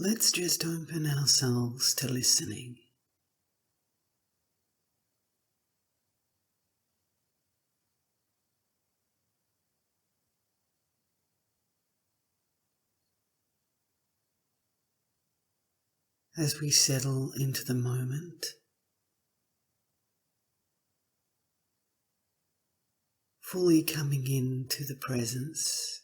let's just open ourselves to listening. As we settle into the moment, fully coming into the presence,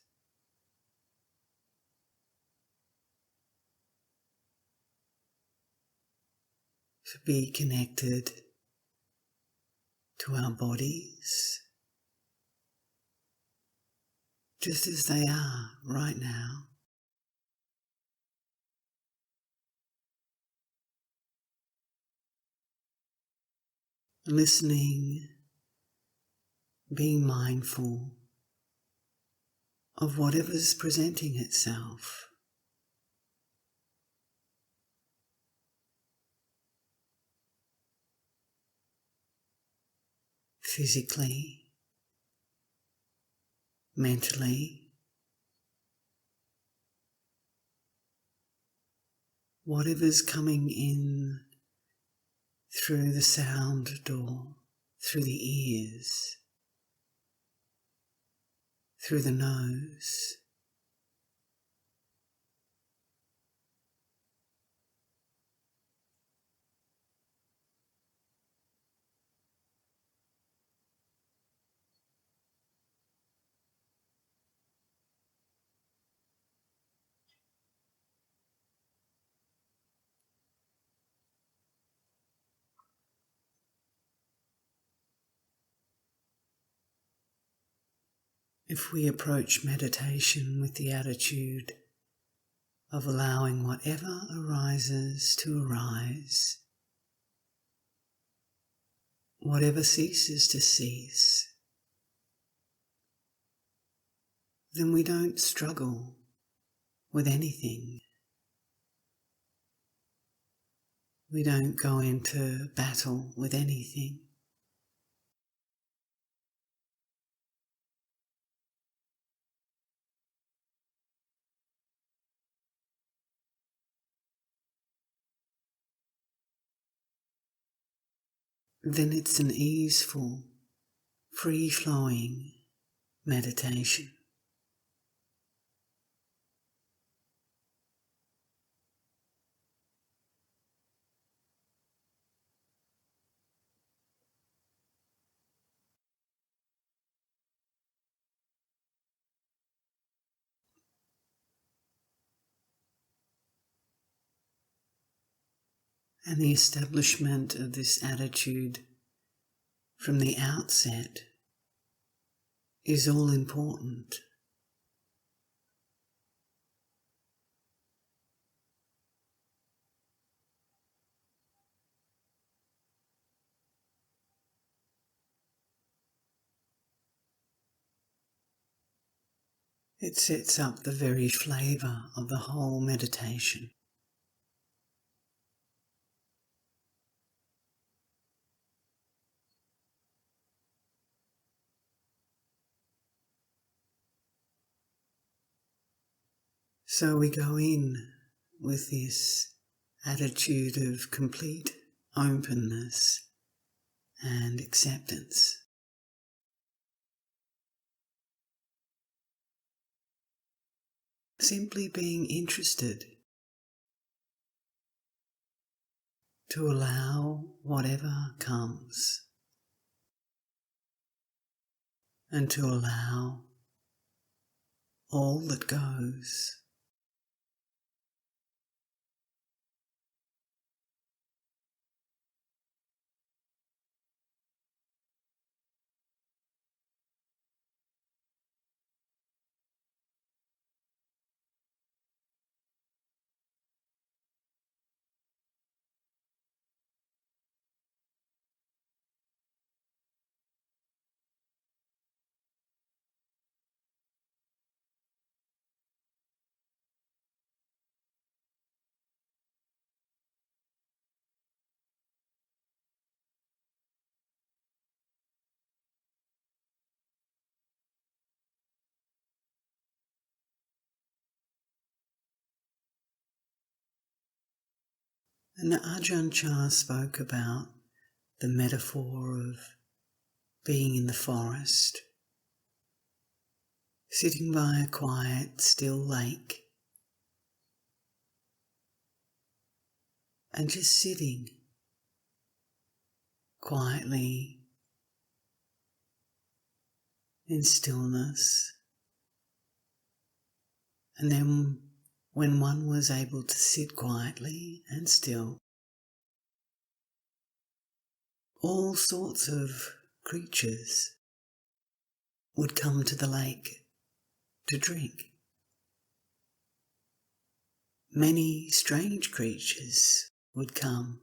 to be connected to our bodies, just as they are right now. Listening, being mindful of whatever's presenting itself. Physically, mentally, whatever's coming in through the sound door, through the ears, through the nose. If we approach meditation with the attitude of allowing whatever arises to arise, whatever ceases to cease, then we don't struggle with anything. We don't go into battle with anything. Then it's an easeful, free-flowing meditation. And the establishment of this attitude from the outset is all important. It sets up the very flavour of the whole meditation. So we go in with this attitude of complete openness and acceptance. Simply being interested to allow whatever comes and to allow all that goes. And the 𝐼𝐿𝐼𝐼𝐼𝐼 spoke about the metaphor of being in the forest, sitting by a quiet, still lake, and just sitting quietly in stillness. And then when one was able to sit quietly and still, all sorts of creatures would come to the lake to drink. Many strange creatures would come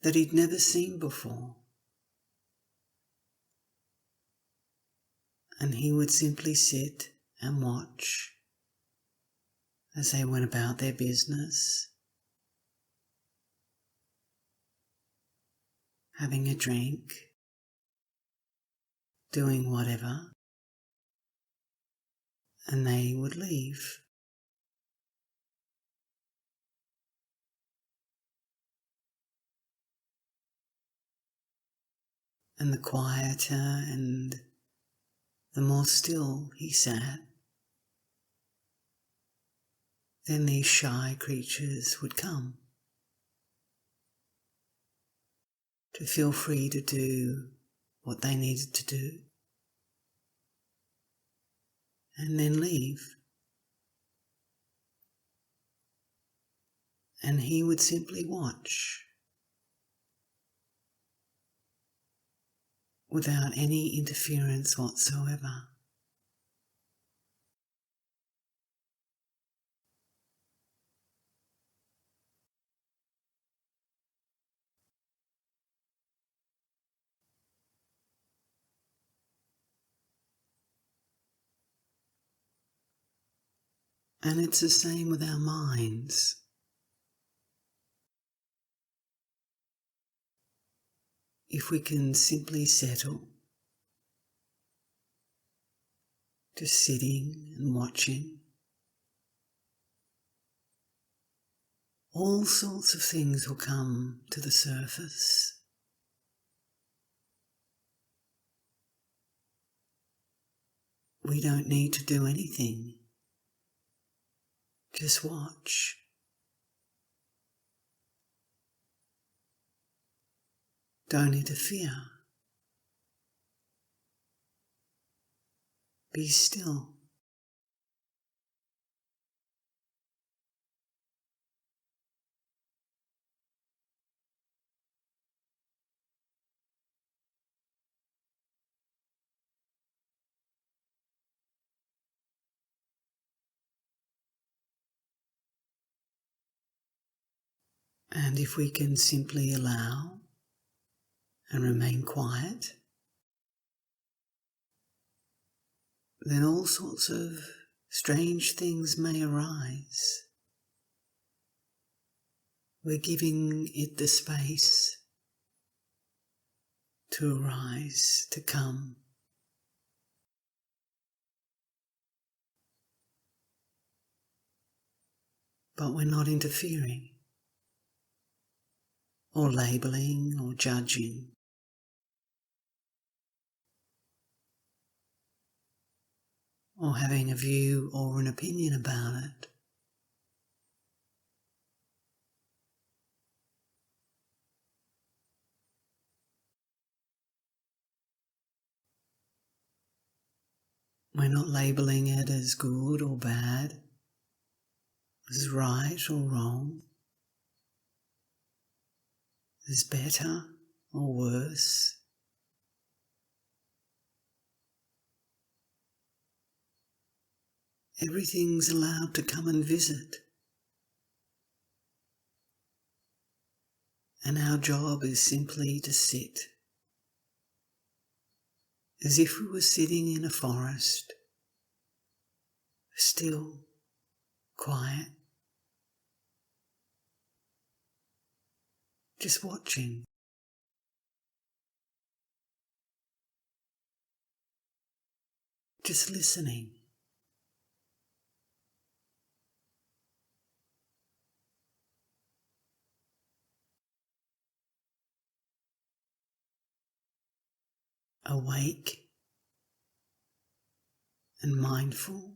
that he'd never seen before. And he would simply sit and watch as they went about their business, having a drink, doing whatever, and they would leave. And the quieter and the more still he sat, then these shy creatures would come to feel free to do what they needed to do and then leave. And he would simply watch without any interference whatsoever. And it's the same with our minds. If we can simply settle, just sitting and watching, all sorts of things will come to the surface. We don't need to do anything. Just watch. Don't interfere. Be still. And if we can simply allow and remain quiet, then all sorts of strange things may arise. We're giving it the space to arise, to come. But we're not interfering or labelling or judging. Or having a view or an opinion about it. We're not labelling it as good or bad, as right or wrong, as better or worse. Everything's allowed to come and visit. And our job is simply to sit, as if we were sitting in a forest, still, quiet, just watching. Just listening. awake and mindful.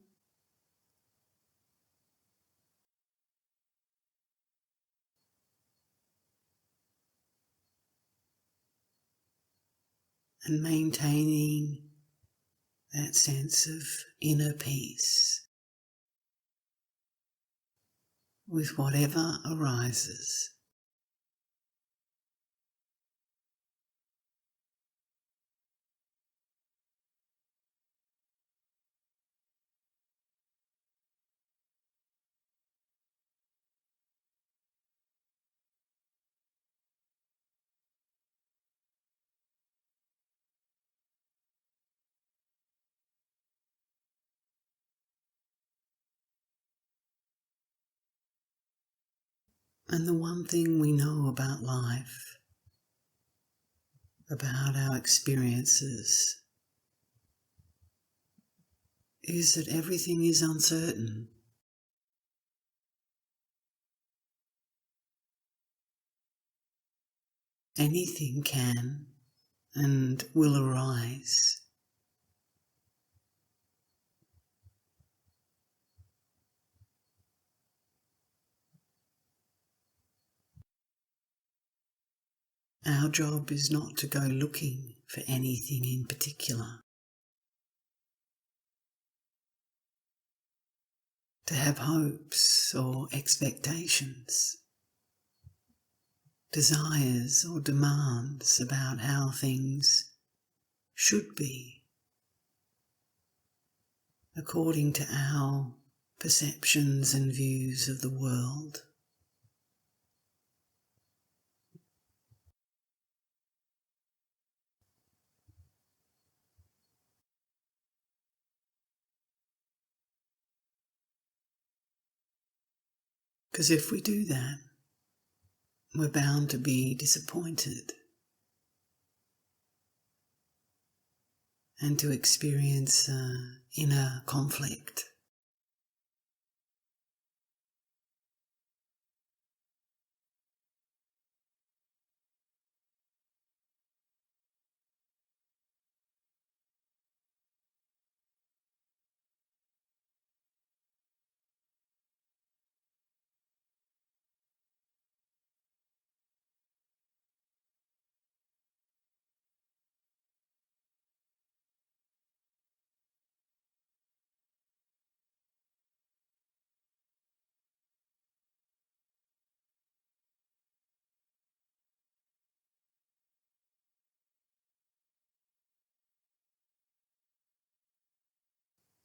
And maintaining that sense of inner peace with whatever arises. And the one thing we know about life, about our experiences, is that everything is uncertain. Anything can and will arise. Our job is not to go looking for anything in particular, to have hopes or expectations, desires or demands about how things should be, according to our perceptions and views of the world. Because if we do that, we're bound to be disappointed and to experience inner conflict.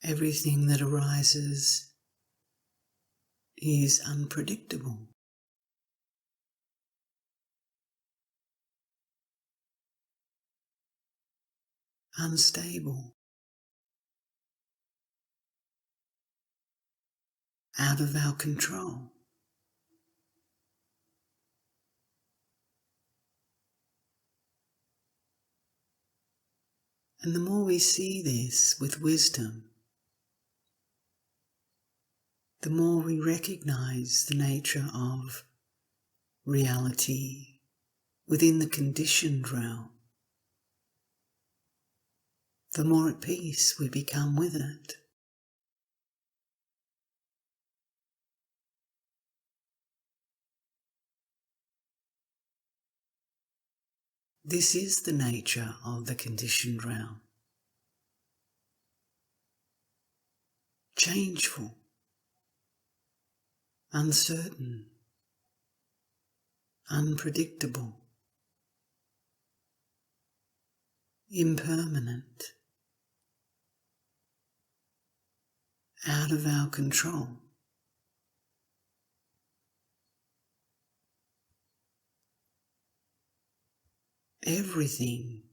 Everything that arises is unpredictable. Unstable, out of our control. And the more we see this with wisdom, the more we recognize the nature of reality within the conditioned realm, the more at peace we become with it. This is the nature of the conditioned realm. Changeful, uncertain, unpredictable, impermanent, out of our control. Everything,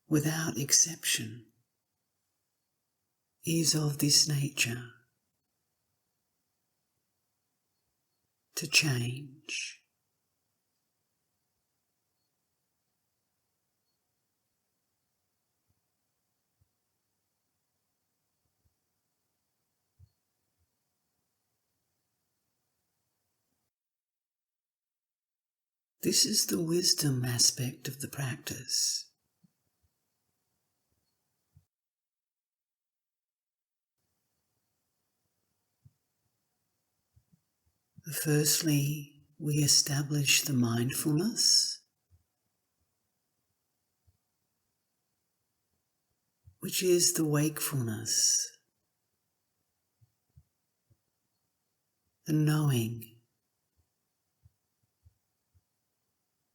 without exception, is of this nature, to change. This is the wisdom aspect of the practice. Firstly, we establish the mindfulness, which is the wakefulness, the knowing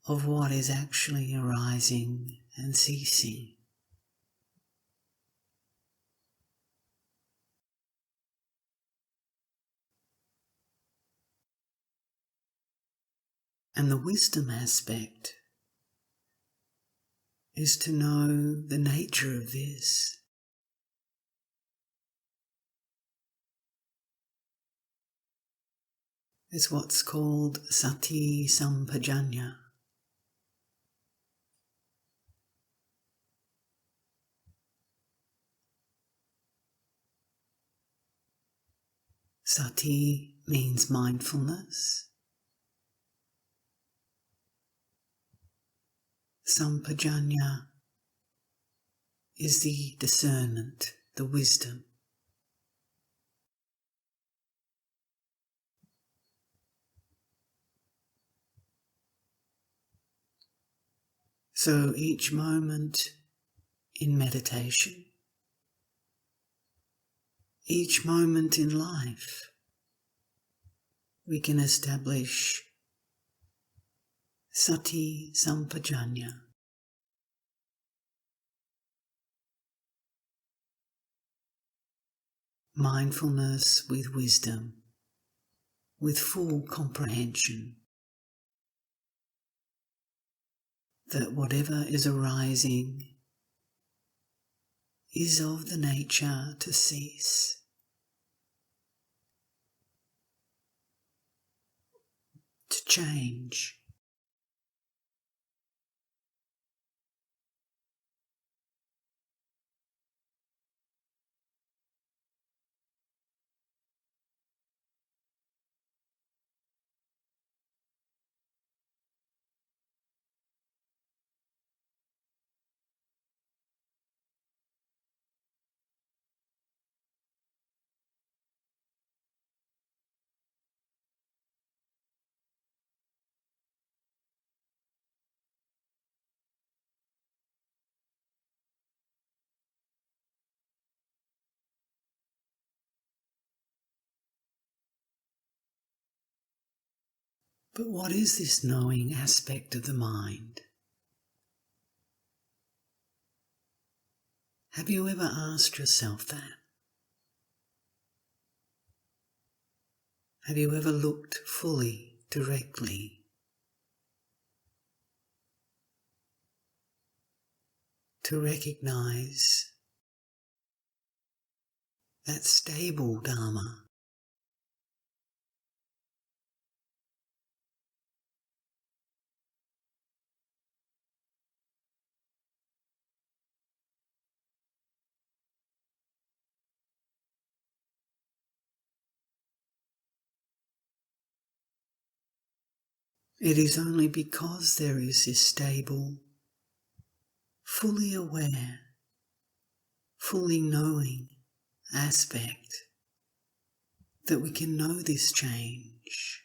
of what is actually arising and ceasing. And the wisdom aspect is to know the nature of this. It's what's called sati sampajanya. Sati means mindfulness. Sampajanya is the discernment, the wisdom. So each moment in meditation, each moment in life, we can establish sati sampajanya. Mindfulness with wisdom, with full comprehension that whatever is arising is of the nature to cease, to change. But what is this knowing aspect of the mind? Have you ever asked yourself that? Have you ever looked fully, directly to recognize that stable Dharma? It is only because there is this stable, fully aware, fully knowing aspect that we can know this change.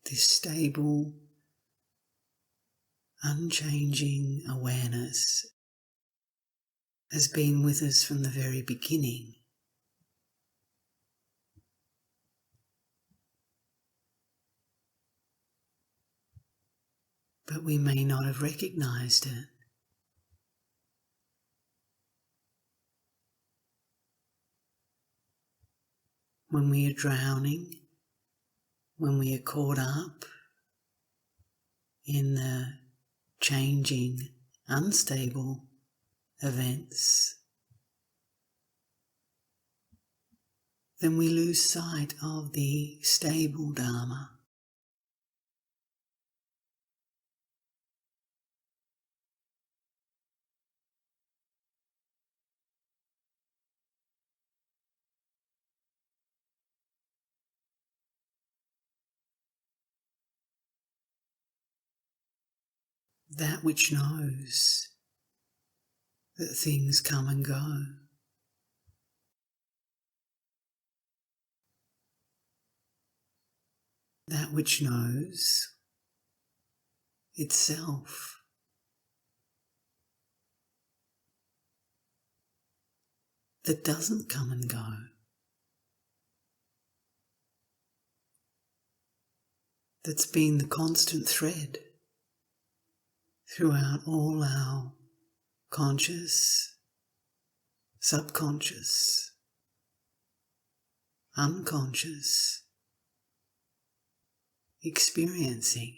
This stable, unchanging awareness has been with us from the very beginning. But we may not have recognized it. When we are drowning, when we are caught up in the changing, unstable events, then we lose sight of the stable Dharma. That which knows that things come and go. That which knows itself. That doesn't come and go. That's been the constant thread throughout all our conscious, subconscious, unconscious experiencing.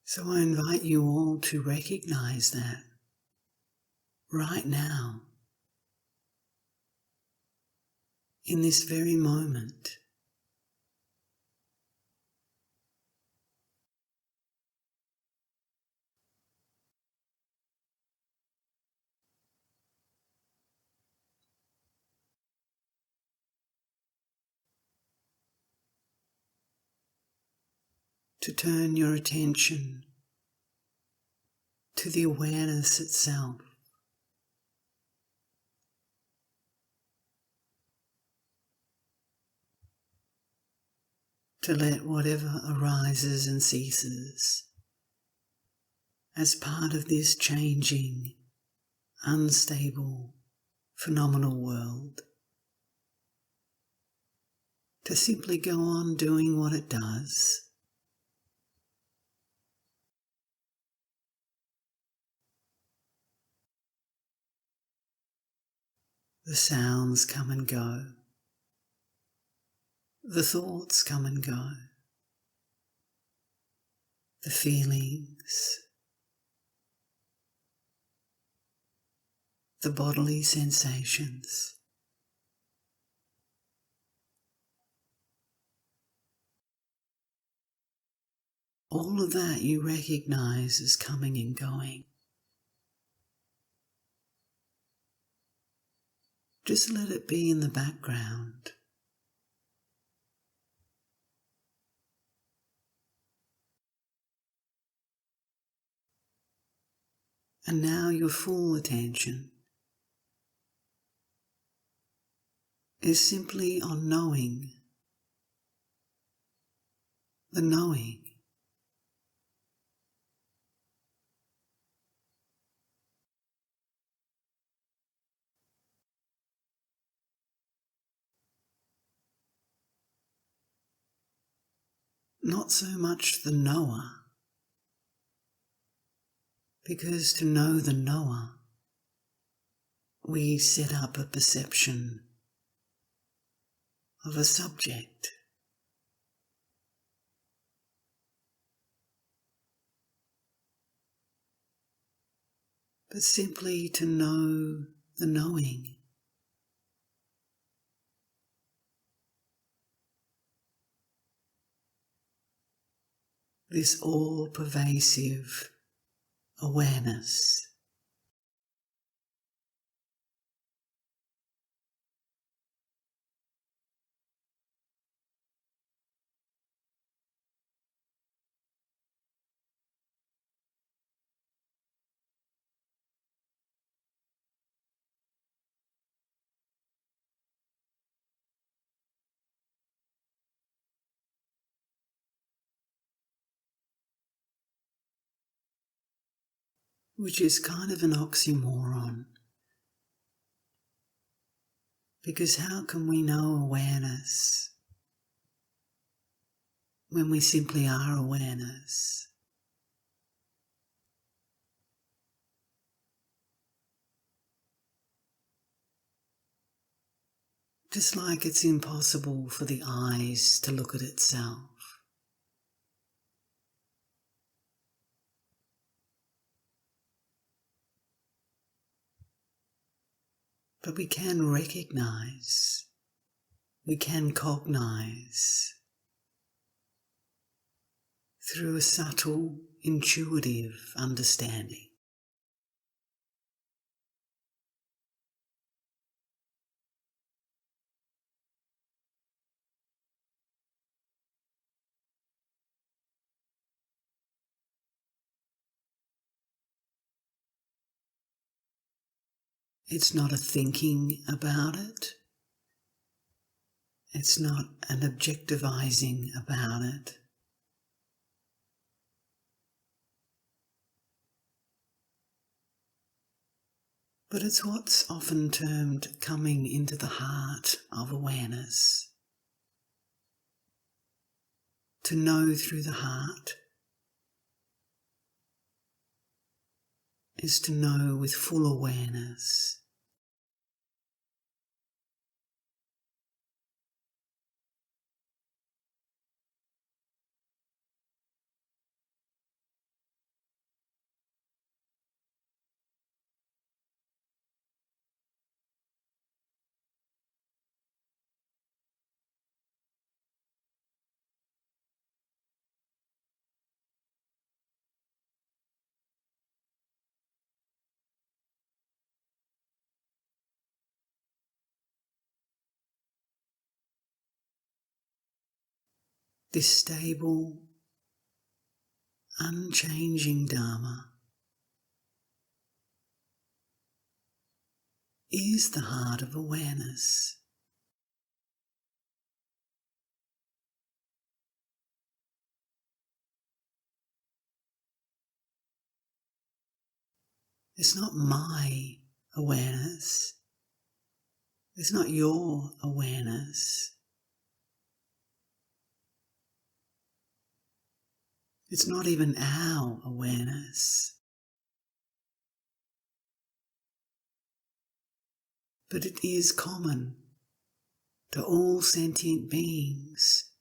So I invite you all to recognize that right now, in this very moment. To turn your attention to the awareness itself. To let whatever arises and ceases as part of this changing, unstable, phenomenal world, to simply go on doing what it does. The sounds come and go. The thoughts come and go. The feelings. The bodily sensations. All of that you recognize as coming and going. Just let it be in the background. And now your full attention is simply on knowing, the knowing. Not so much the knower, because to know the knower, we set up a perception of a subject. But simply to know the knowing. This all-pervasive awareness. Which is kind of an oxymoron. Because how can we know awareness when we simply are awareness? Just like it's impossible for the eyes to look at itself. But we can recognize, we can cognize through a subtle, intuitive understanding. It's not a thinking about it. It's not an objectivizing about it. But it's what's often termed coming into the heart of awareness. To know through the heart is to know with full awareness. This stable, unchanging Dharma is the heart of awareness. It's not my awareness. It's not your awareness. It's not even our awareness. But it is common to all sentient beings.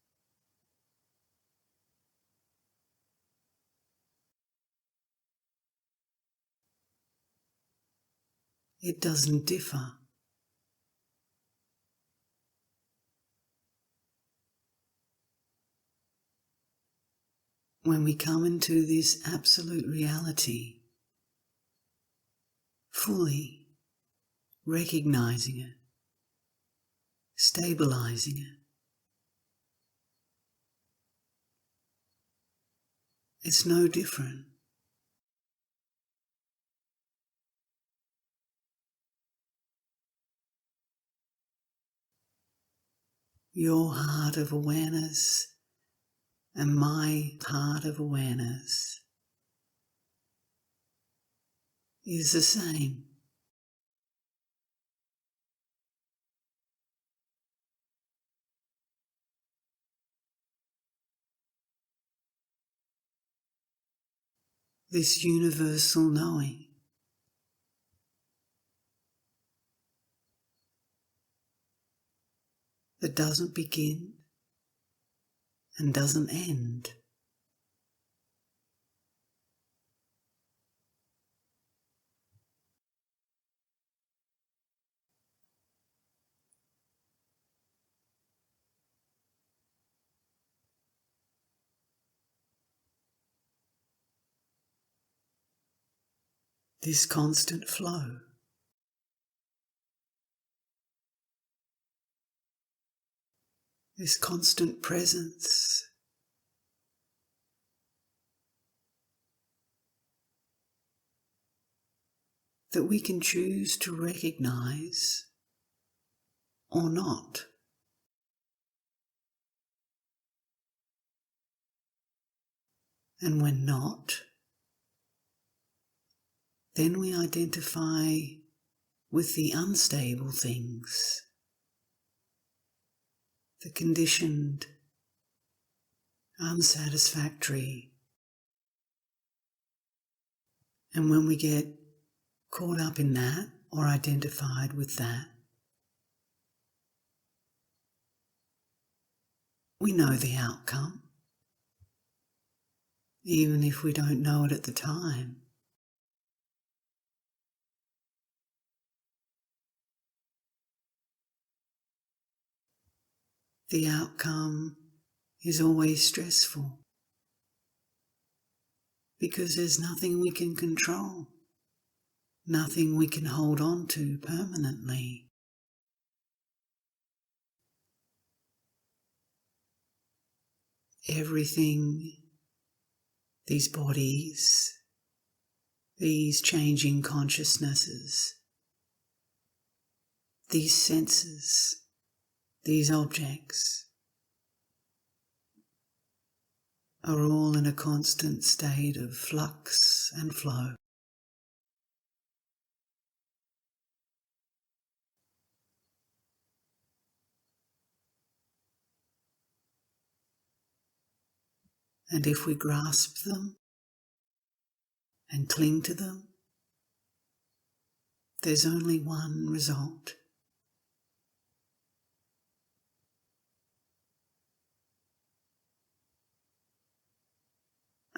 It doesn't differ. When we come into this absolute reality, fully recognizing it, stabilizing it, it's no different. Your heart of awareness and my heart of awareness is the same. This universal knowing that doesn't begin and doesn't end. This constant flow. This constant presence. That we can choose to recognize or not. And when not, then we identify with the unstable things, the conditioned, unsatisfactory. And when we get caught up in that or identified with that, we know the outcome, even if we don't know it at the time. The outcome is always stressful because there's nothing we can control, nothing we can hold on to permanently. Everything, these bodies, these changing consciousnesses, these senses, these objects are all in a constant state of flux and flow. And if we grasp them and cling to them, there's only one result.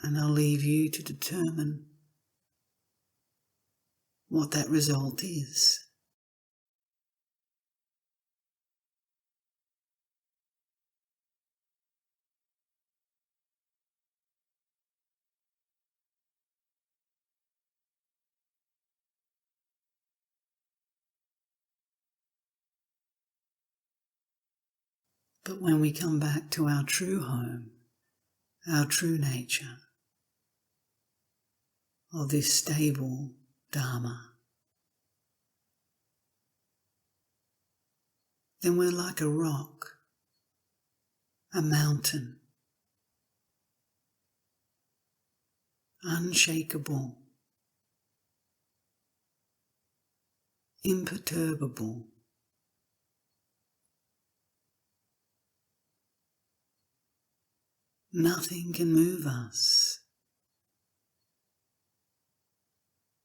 And I'll leave you to determine what that result is. But when we come back to our true home, our true nature of this stable Dharma, then we're like a rock, a mountain, unshakable, imperturbable. Nothing can move us.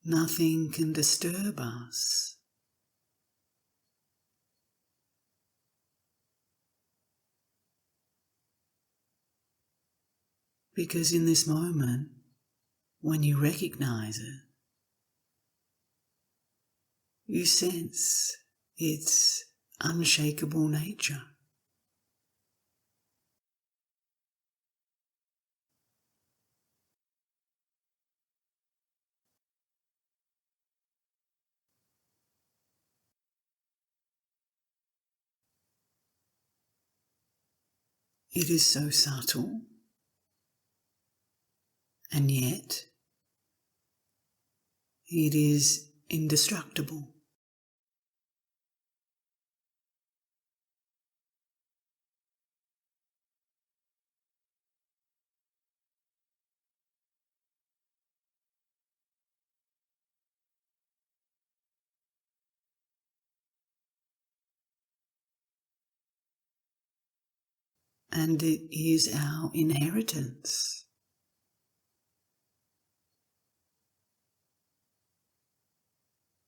Nothing can disturb us. Because in this moment, when you recognize it, you sense its unshakable nature. It is so subtle, and yet it is indestructible. And it is our inheritance.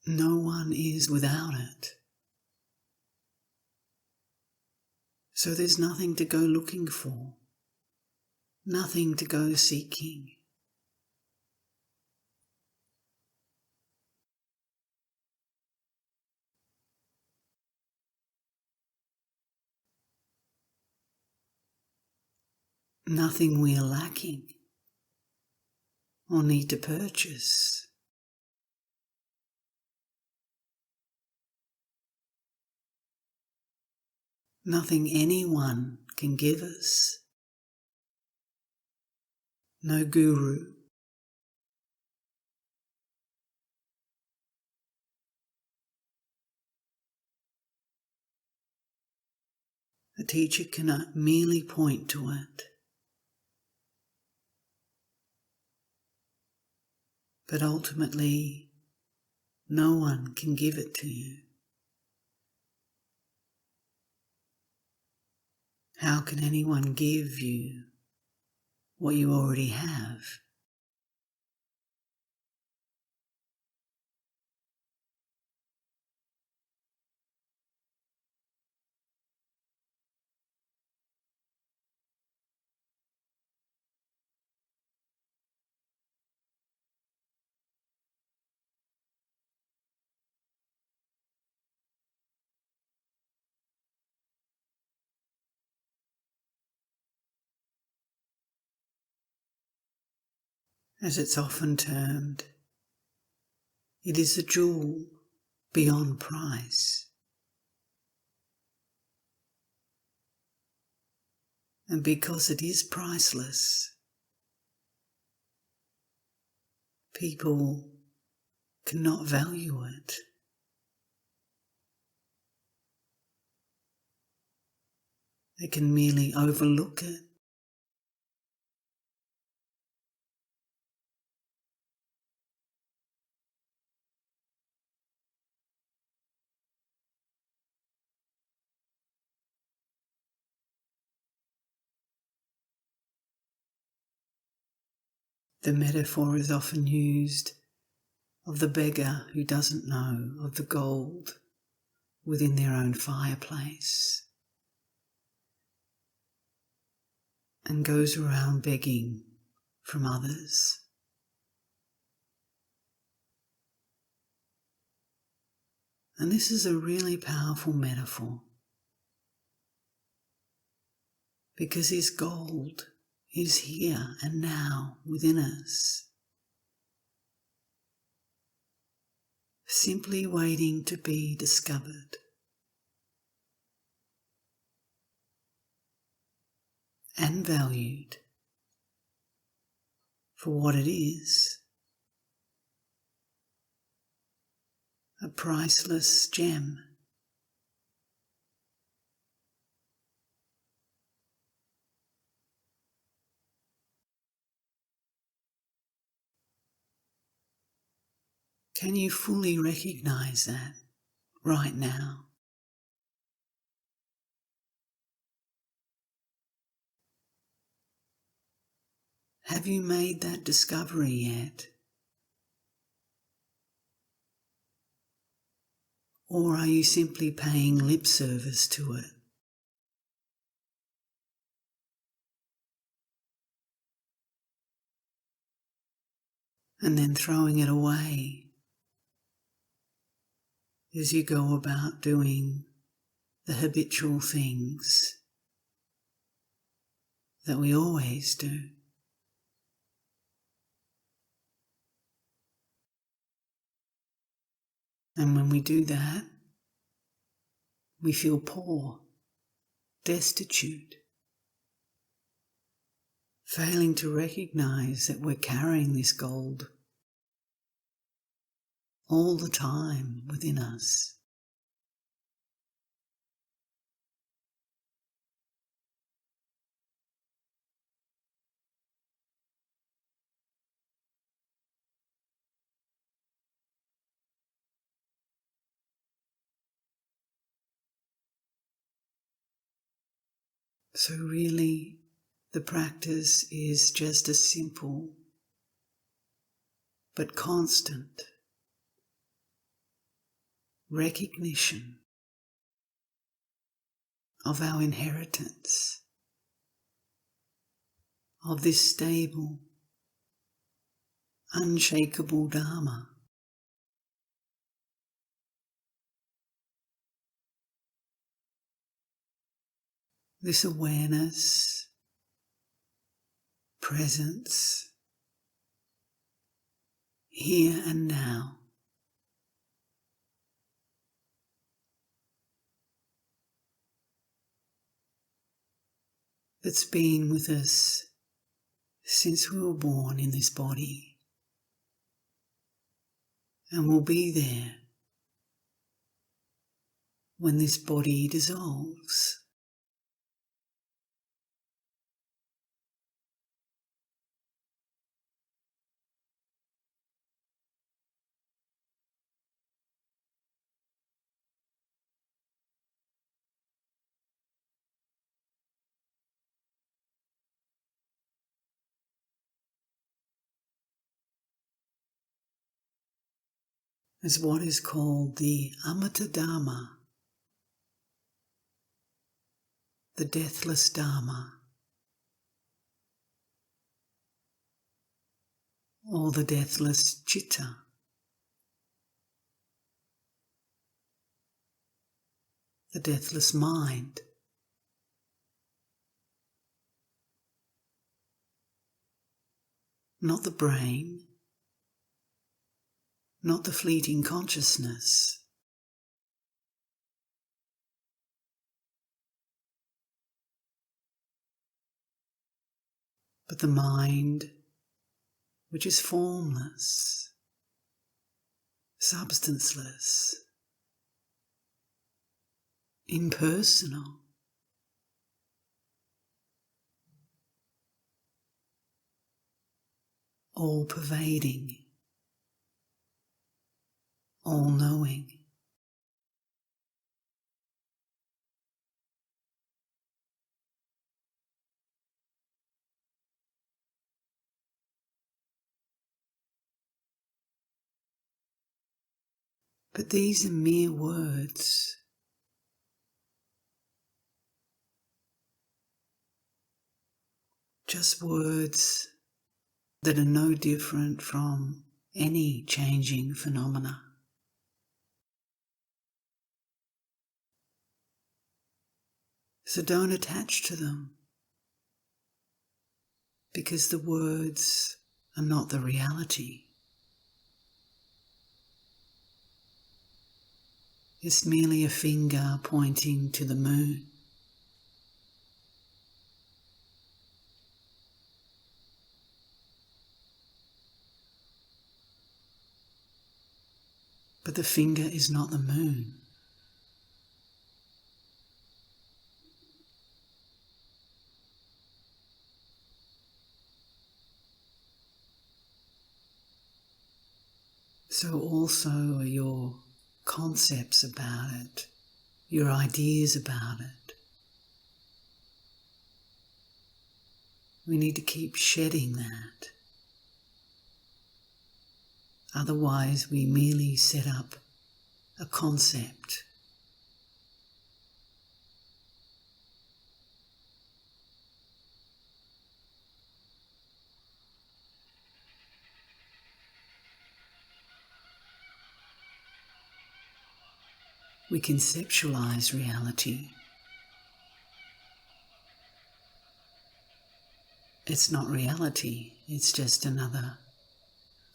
No one is without it. So there's nothing to go looking for, nothing to go seeking. Nothing we are lacking or need to purchase. Nothing anyone can give us. No guru. A teacher cannot merely point to it, but ultimately no one can give it to you. How can anyone give you what you already have? As it's often termed, it is a jewel beyond price. And because it is priceless, people cannot value it. They can merely overlook it. The metaphor is often used of the beggar who doesn't know of the gold within their own fireplace and goes around begging from others. And this is a really powerful metaphor because His gold is here and now within us, simply waiting to be discovered. And valued for what it is, a priceless gem. Can you fully recognize that right now? Have you made that discovery yet? Or are you simply paying lip service to it? And then throwing it away as you go about doing the habitual things that we always do. And when we do that, we feel poor, destitute, failing to recognize that we're carrying this gold all the time within us. So really, the practice is just a simple but constant recognition of our inheritance, of this stable, unshakable Dharma. This awareness, presence, here and now. That's been with us since we were born in this body and will be there when this body dissolves. as what is called the Amata Dharma, the deathless Dharma, or the deathless Citta. The deathless mind. Not the brain, not the fleeting consciousness, but the mind which is formless, substanceless, impersonal, all-pervading, all-knowing. But these are mere words. Just words that are no different from any changing phenomena. So don't attach to them, because the words are not the reality. It's merely a finger pointing to the moon. But the finger is not the moon. So also are your concepts about it, your ideas about it. We need to keep shedding that. Otherwise, we merely set up a concept. We conceptualize reality. It's not reality, it's just another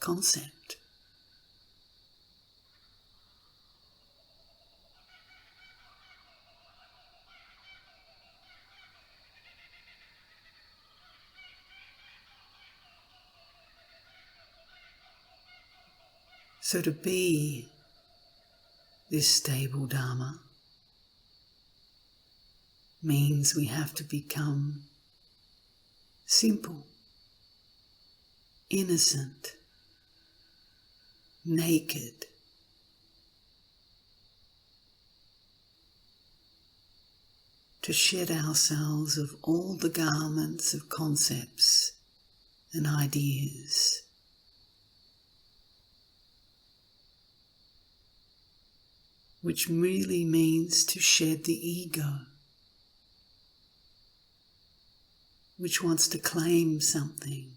concept. So to be this stable Dharma means we have to become simple, innocent, naked. To shed ourselves of all the garments of concepts and ideas. Which really means to shed the ego, which wants to claim something,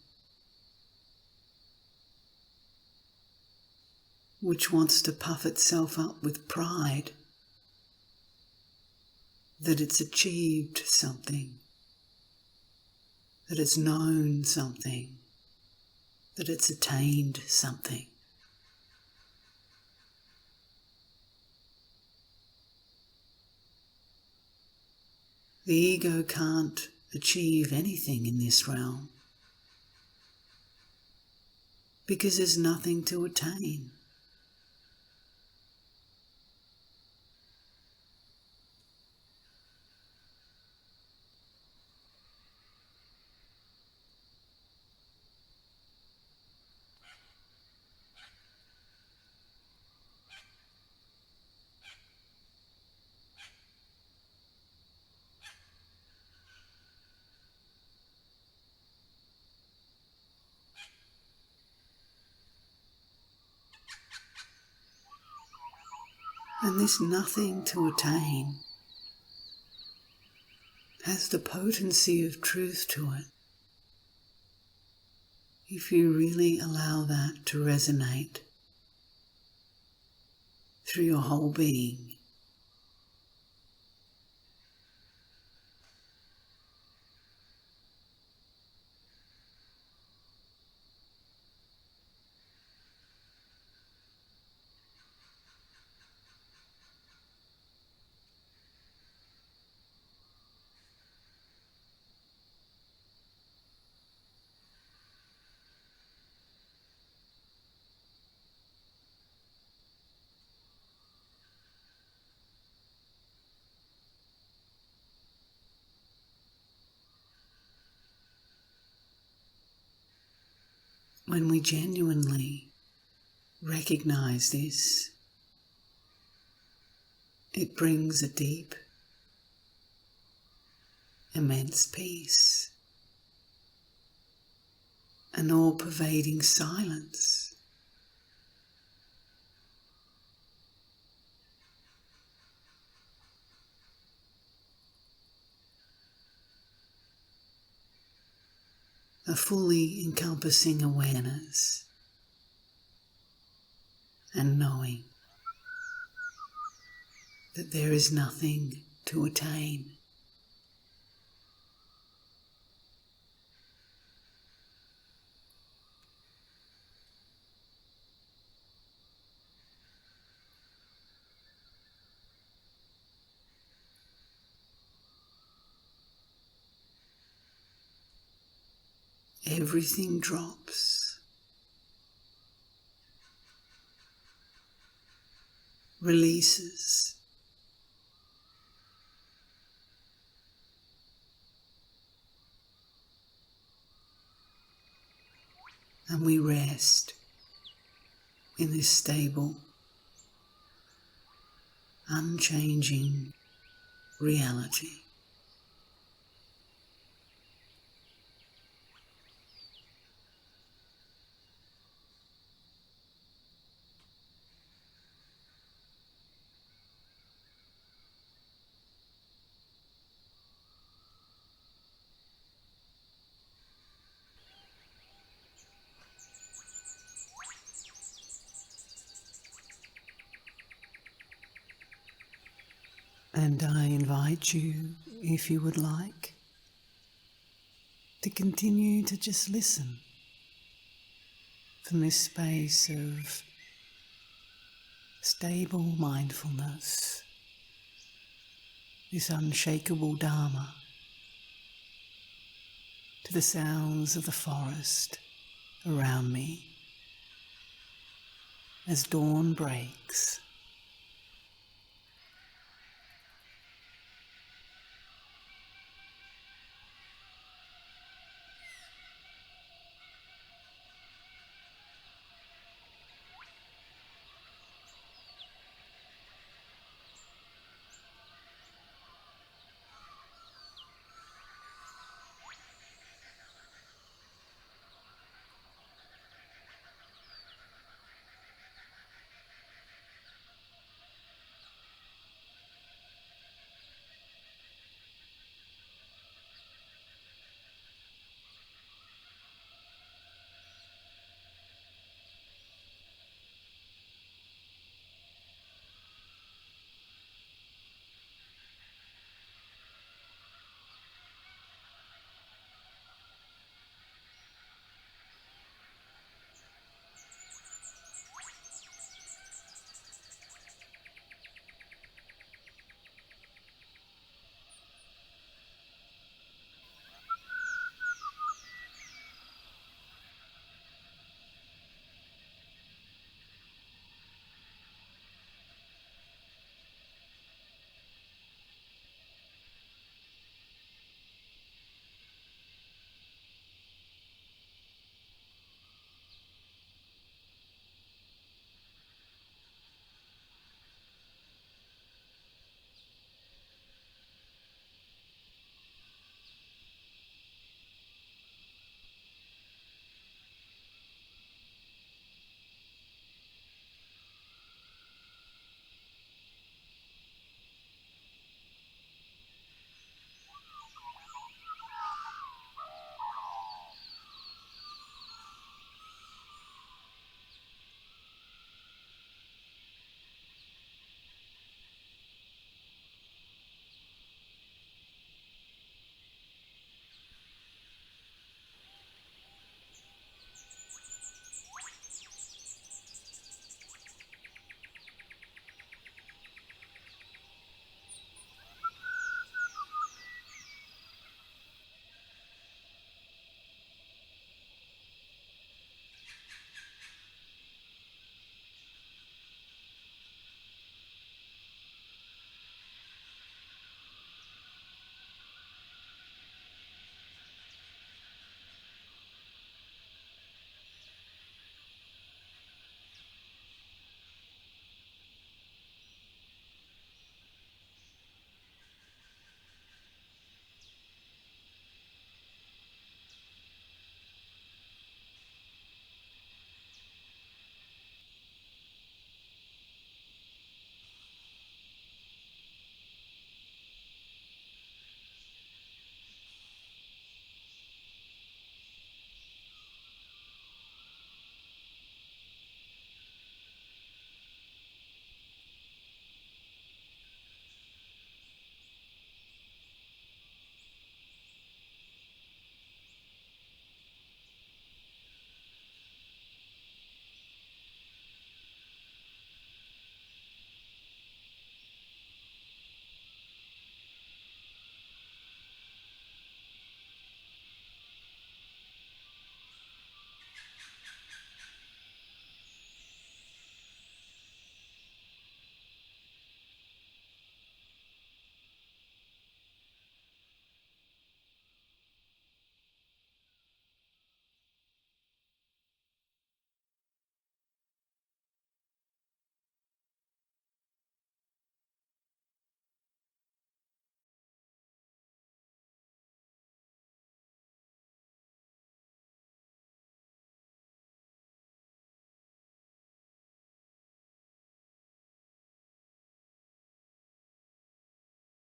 which wants to puff itself up with pride that it's achieved something, that it's known something, that it's attained something. The ego can't achieve anything in this realm because there's nothing to attain. And this nothing to attain has the potency of truth to it if you really allow that to resonate through your whole being. When we genuinely recognize this, it brings a deep, immense peace, an all-pervading silence. A fully encompassing awareness and knowing that there is nothing to attain. Everything drops, releases, and we rest in this stable, unchanging reality. And I invite you, if you would like, to continue to just listen from this space of stable mindfulness, this unshakable Dharma, to the sounds of the forest around me as dawn breaks.